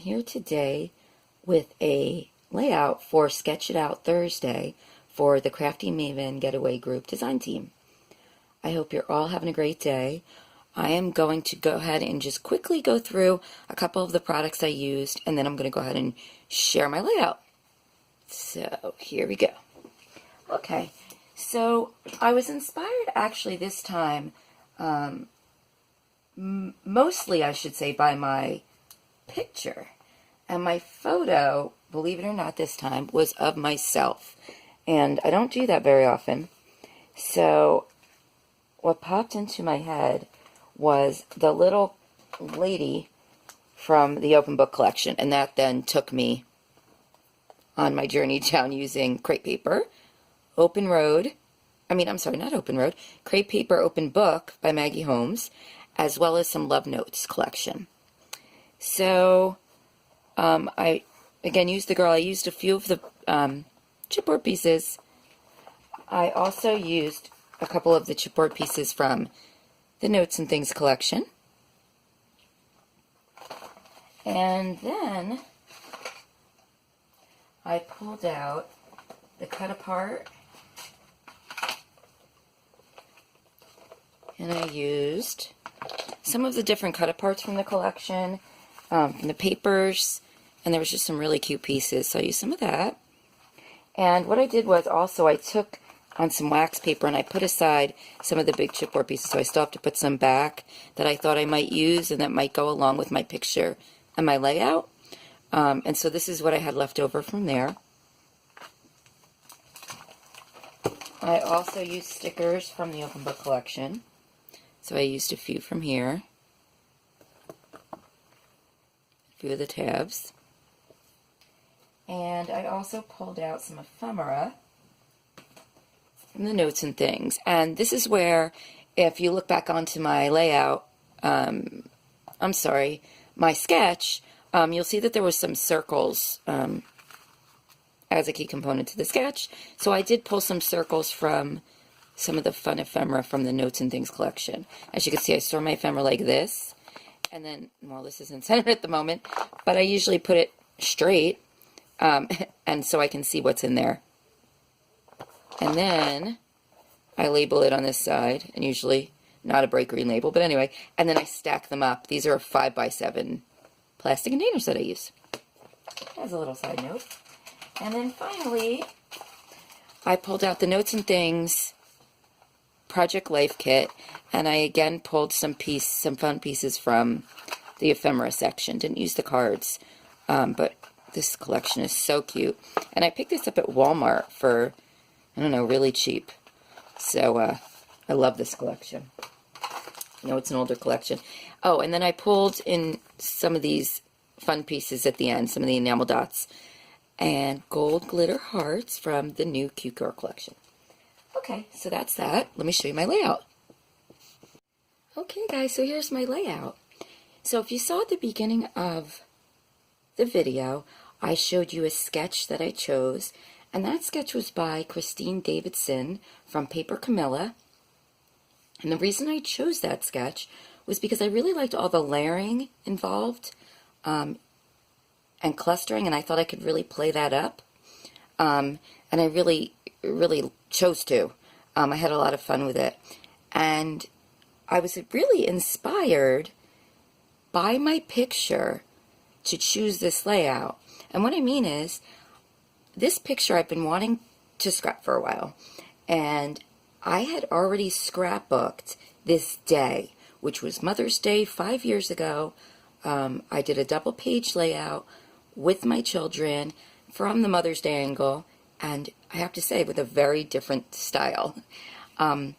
here today with a layout for Sketch It Out Thursday for the Crafty Maven Getaway Group Design Team. I hope you're all having a great day. I am going to go ahead and just quickly go through a couple of the products I used, and then I'm going to go ahead and share my layout. So here we go. Okay, so I was inspired actually this time, mostly I should say, by my picture. And my photo, believe it or not this time, was of myself. And I don't do that very often. So what popped into my head was the little lady from the open book collection. And that then took me on my journey down using crepe paper, crepe paper open book by Maggie Holmes, as well as some Love Notes collection. So I again used the girl. I used a few of the chipboard pieces. I also used a couple of the chipboard pieces from the Notes and Things collection. And then I pulled out the cut apart, and I used some of the different cut aparts from the collection, from the papers, and there was just some really cute pieces, so I used some of that. And what I did was also I took on some wax paper and I put aside some of the big chipboard pieces, so I still have to put some back that I thought I might use and that might go along with my picture and my layout. And so this is what I had left over from there. I also used stickers from the open book collection, so I used a few from here, a few of the tabs. And I also pulled out some ephemera from the Notes and Things. And this is where, if you look back onto my layout, my sketch, you'll see that there was some circles as a key component to the sketch. So I did pull some circles from some of the fun ephemera from the Notes and Things collection. As you can see, I store my ephemera like this. And then, well, this isn't centered at the moment, but I usually put it straight, and so I can see what's in there. And then I label it on this side, and usually not a bright green label, but anyway, and then I stack them up. These are 5x7 plastic containers that I use. As a little side note. And then finally, I pulled out the Notes and Things Project Life Kit, and I again pulled some fun pieces from the ephemera section. Didn't use the cards, but this collection is so cute. And I picked this up at Walmart for, I don't know, really cheap. So I love this collection. I know it's an older collection. Oh, and then I pulled in some of these fun pieces at the end, some of the enamel dots, and gold glitter hearts from the new Cute Girl collection. Okay, so that's that. Let me show you my layout. Okay, guys, so here's my layout. So if you saw at the beginning of the video, I showed you a sketch that I chose, and that sketch was by Christine Davidson from Paper Camilla. And the reason I chose that sketch was because I really liked all the layering involved and clustering, and I thought I could really play that up. And I really chose to. I had a lot of fun with it. And I was really inspired by my picture to choose this layout. And what I mean is, this picture I've been wanting to scrap for a while. And I had already scrapbooked this day, which was Mother's Day 5 years ago. I did a double page layout with my children from the Mother's Day angle, and I have to say, with a very different style. And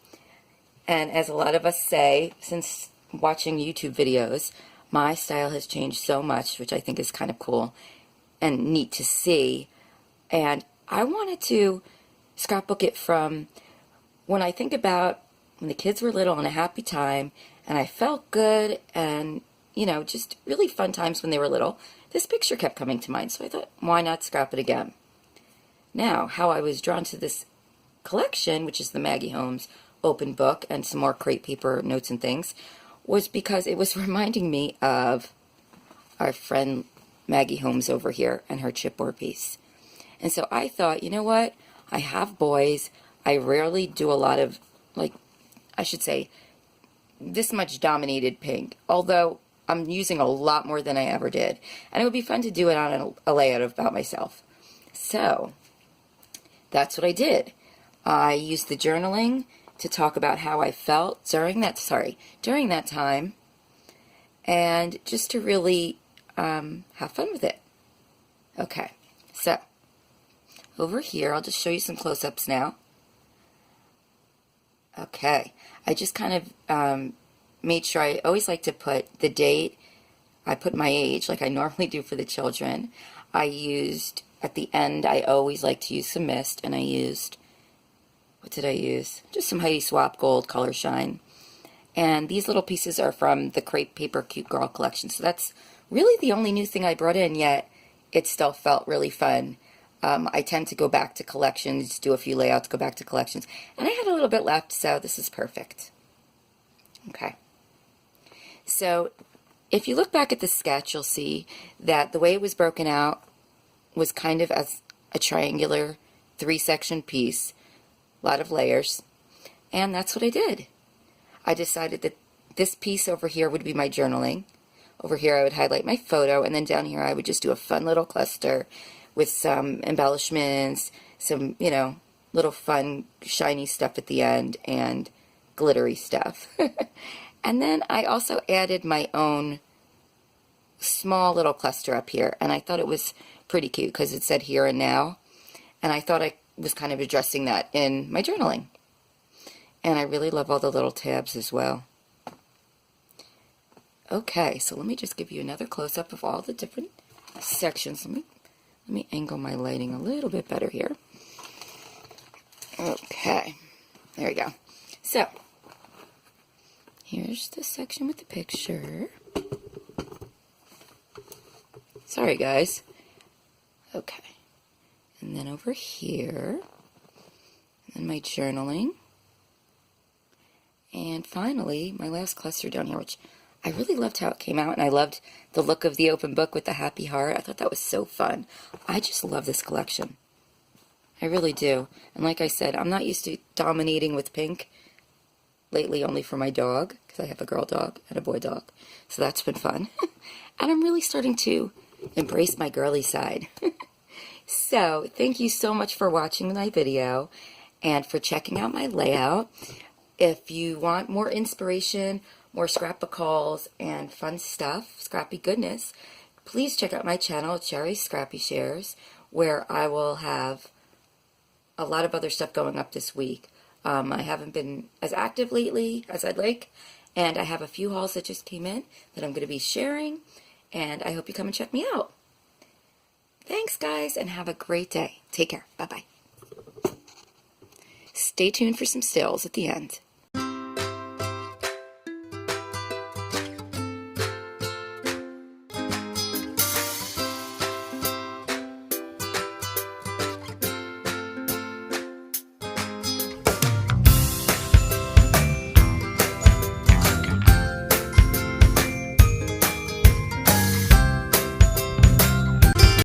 as a lot of us say, since watching YouTube videos, my style has changed so much, which I think is kind of cool and neat to see. And I wanted to scrapbook it from when I think about when the kids were little and a happy time, and I felt good, and, you know, just really fun times when they were little. This picture kept coming to mind, so I thought, why not scrap it again? Now, how I was drawn to this collection, which is the Maggie Holmes open book and some more crepe paper Notes and Things, was because it was reminding me of our friend Maggie Holmes over here and her chipboard piece. And so I thought, you know what? I have boys. I rarely do a lot of, like, I should say, this much dominated pink. Although I'm using a lot more than I ever did. And it would be fun to do it on a layout about myself. So, that's what I did. I used the journaling to talk about how I felt during that time. And just to really have fun with it. Okay, so over here, I'll just show you some close-ups now. Okay, I just kind of made sure, I always like to put the date. I put my age like I normally do for the children. I used, at the end, I always like to use some mist, and I used, what did I use? Just some Heidi Swapp Gold Color Shine. And these little pieces are from the Crepe Paper Cute Girl collection. So that's really the only new thing I brought in, yet it still felt really fun. I tend to go back to collections, do a few layouts, go back to collections. And I had a little bit left, so this is perfect. Okay. So if you look back at the sketch, you'll see that the way it was broken out was kind of as a triangular 3-section piece. A lot of layers. And that's what I did. I decided that this piece over here would be my journaling. Over here I would highlight my photo, and then down here I would just do a fun little cluster with some embellishments, some, you know, little fun shiny stuff at the end, and glittery stuff. And then I also added my own small little cluster up here, and I thought it was pretty cute because it said here and now, and I thought I was kind of addressing that in my journaling. And I really love all the little tabs as well. Okay, so let me just give you another close-up of all the different sections. Let me angle my lighting a little bit better here. Okay, there we go. So, here's the section with the picture. Sorry, guys. Okay, and then over here, and then my journaling. And finally, my last cluster down here, which I really loved how it came out, and I loved the look of the open book with the happy heart. I thought that was so fun. I just love this collection. I really do. And like I said, I'm not used to dominating with pink lately, only for my dog, because I have a girl dog and a boy dog. So that's been fun. And I'm really starting to embrace my girly side. So, thank you so much for watching my video and for checking out my layout. If you want more inspiration, more scrapbook hauls, and fun stuff, scrappy goodness, please check out my channel, Cherry Scrappy Shares, where I will have a lot of other stuff going up this week. I haven't been as active lately as I'd like, and I have a few hauls that just came in that I'm going to be sharing, and I hope you come and check me out. Thanks, guys, and have a great day. Take care. Bye-bye. Stay tuned for some stills at the end.